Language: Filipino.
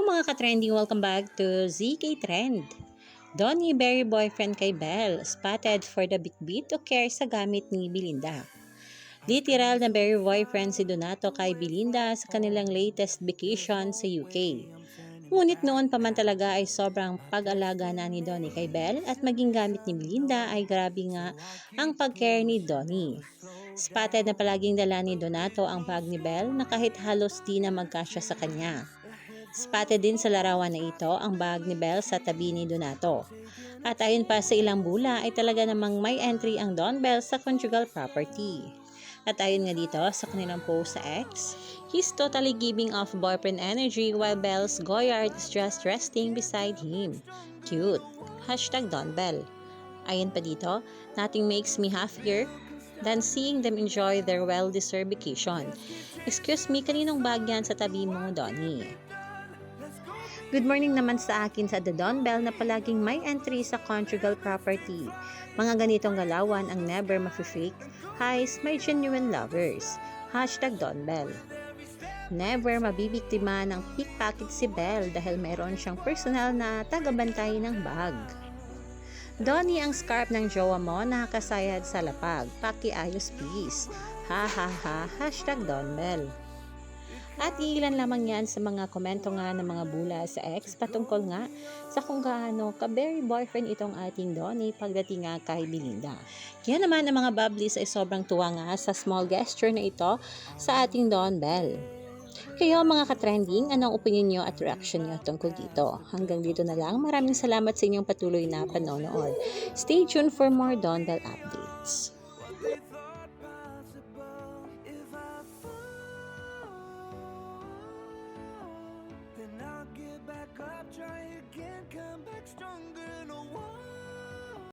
mga ka-trending, welcome back to ZK Trend. Donnie Berry boyfriend kay Belle, spotted for the bitbit o care sa gamit ni Belinda. Literal na Berry boyfriend si Donato kay Belinda sa kanilang latest vacation sa UK. Ngunit noon pa man talaga ay sobrang pag-alaga na ni Donnie kay Belle at maging gamit ni Belinda ay grabe nga ang pag-care ni Donnie. Spotted na palaging dala ni Donato ang bag ni Belle na kahit halos di na magkasya sa kanya. Spotted din sa larawan na ito ang bag ni Belle sa tabi ni Donato. At ayon pa sa ilang bula ay talaga namang may entry ang Don Belle sa conjugal property. At ayon nga dito sa kanilang post sa X, he's totally giving off boyfriend energy while Belle's Goyard is just resting beside him. Cute. Don Belle. Ayon pa dito, nothing makes me happier than seeing them enjoy their well-deserved vacation. Excuse me, kaninong bag yan sa tabi mo, Donnie? Good morning naman sa akin sa The Don Bell na palaging may entry sa conjugal property. Mga ganitong galawan ang never mafi-fake. Highs, may genuine lovers. Don Bell. Never mabibiktima ng pickpocket si Belle dahil mayroon siyang personal na tagabantay ng bag. Donnie, ang scarf ng jowa mo nakakasayad sa lapag. Pakiayos please. Ha ha ha. Don Bell. At ilan lamang yan sa mga komento nga ng mga bula sa X patungkol nga sa kung gaano ka-berry boyfriend itong ating Donnie pagdating nga kay Belinda. Kaya naman ang mga bubblies ay sobrang tuwa nga sa small gesture na ito sa ating Don Bell. Kayo mga ka-trending, anong opinion nyo at reaction nyo tungkol dito? Hanggang dito na lang, maraming salamat sa inyong patuloy na panonood. Stay tuned for more Don Bell updates. Then I'll get back up, try again, come back stronger.